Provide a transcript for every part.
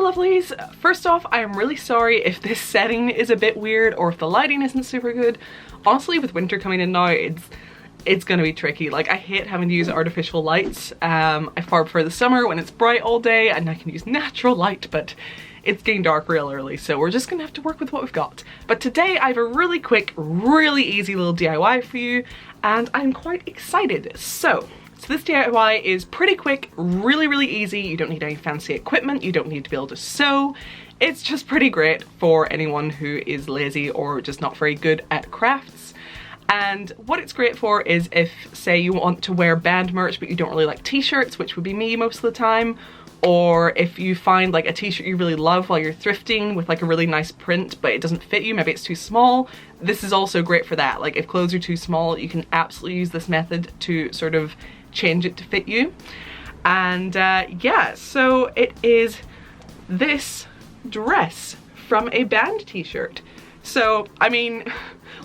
lovelies, first off, I am really sorry if this setting is a bit weird or if the lighting isn't super good. Honestly, with winter coming in now, it's gonna be tricky. Like, I hate having to use artificial lights. I far prefer the summer when it's bright all day and I can use natural light, but it's getting dark real early, so we're just gonna have to work with what we've got. But today I have a really quick, really easy little DIY for you, and I'm quite excited. So this DIY is pretty quick, really easy. You don't need any fancy equipment, you don't need to be able to sew. It's just pretty great for anyone who is lazy or just not very good at crafts. And what it's great for is if, say, you want to wear band merch but you don't really like t-shirts, which would be me most of the time, or if you find like a t-shirt you really love while you're thrifting with like a really nice print but it doesn't fit you, maybe it's too small, this is also great for that. Like, if clothes are too small, you can absolutely use this method to sort of change it to fit you. And yeah, so it is this dress from a band t-shirt. So, I mean,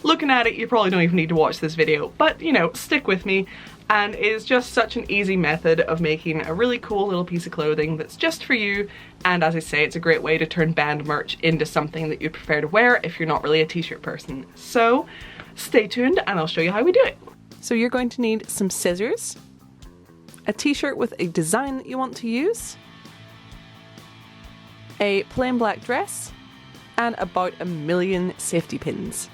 looking at it, you probably don't even need to watch this video, but you know, stick with me. And it's just such an easy method of making a really cool little piece of clothing that's just for you. And as I say, it's a great way to turn band merch into something that you'd prefer to wear if you're not really a t-shirt person. So stay tuned and I'll show you how we do it. So you're going to need some scissors, a t-shirt with a design that you want to use, a plain black dress, and about a million safety pins.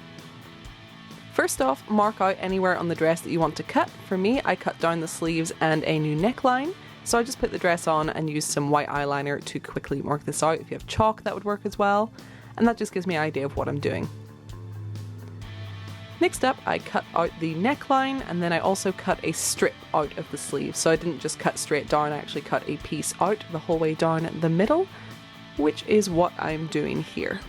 First off, mark out anywhere on the dress that you want to cut. For me, I cut down the sleeves and a new neckline, so I just put the dress on and used some white eyeliner to quickly mark this out. If you have chalk, that would work as well, and that just gives me an idea of what I'm doing. Next up, I cut out the neckline, and then I also cut a strip out of the sleeve. So I didn't just cut straight down, I actually cut a piece out the whole way down the middle, which is what I'm doing here.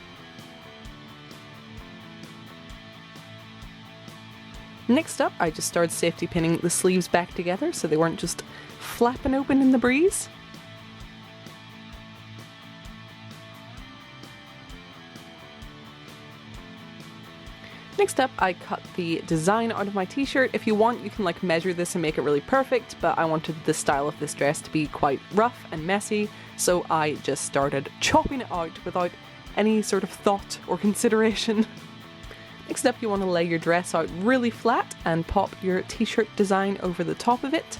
Next up, I just started safety pinning the sleeves back together so they weren't just flapping open in the breeze. Next up, I cut the design out of my t-shirt. If you want, you can like measure this and make it really perfect, but I wanted the style of this dress to be quite rough and messy, so I just started chopping it out without any sort of thought or consideration. Next up, you want to lay your dress out really flat and pop your t-shirt design over the top of it.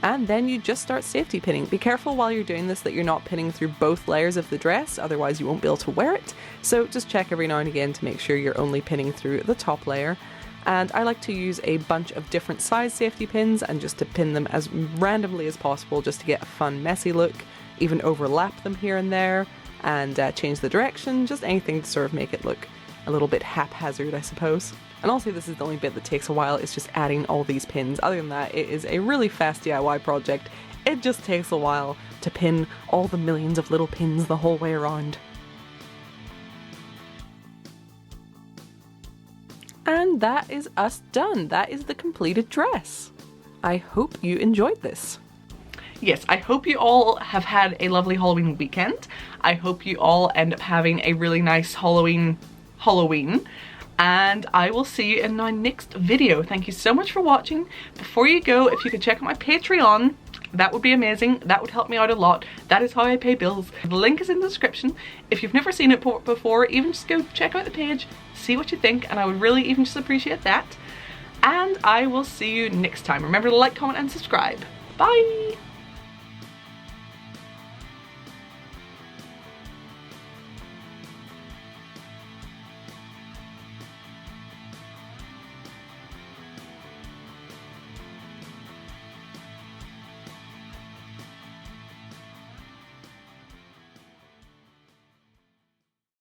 And then you just start safety pinning. Be careful while you're doing this that you're not pinning through both layers of the dress, otherwise you won't be able to wear it. So just check every now and again to make sure you're only pinning through the top layer. And I like to use a bunch of different size safety pins and just to pin them as randomly as possible just to get a fun messy look, even overlap them here and there, and change the direction, just anything to sort of make it look a little bit haphazard, I suppose. And also, this is the only bit that takes a while, is just adding all these pins. Other than that, it is a really fast DIY project. It just takes a while to pin all the millions of little pins the whole way around. And that is us done. That is the completed dress. I hope you enjoyed this. Yes, I hope you all have had a lovely Halloween weekend. I hope you all end up having a really nice Halloween, and I will see you in my next video. Thank you so much for watching. Before you go, if you could check out my Patreon, that would be amazing. That would help me out a lot. That is how I pay bills. The link is in the description. If you've never seen it before, even just go check out the page, see what you think, and I would really even just appreciate that. And I will see you next time. Remember to like, comment, and subscribe. Bye!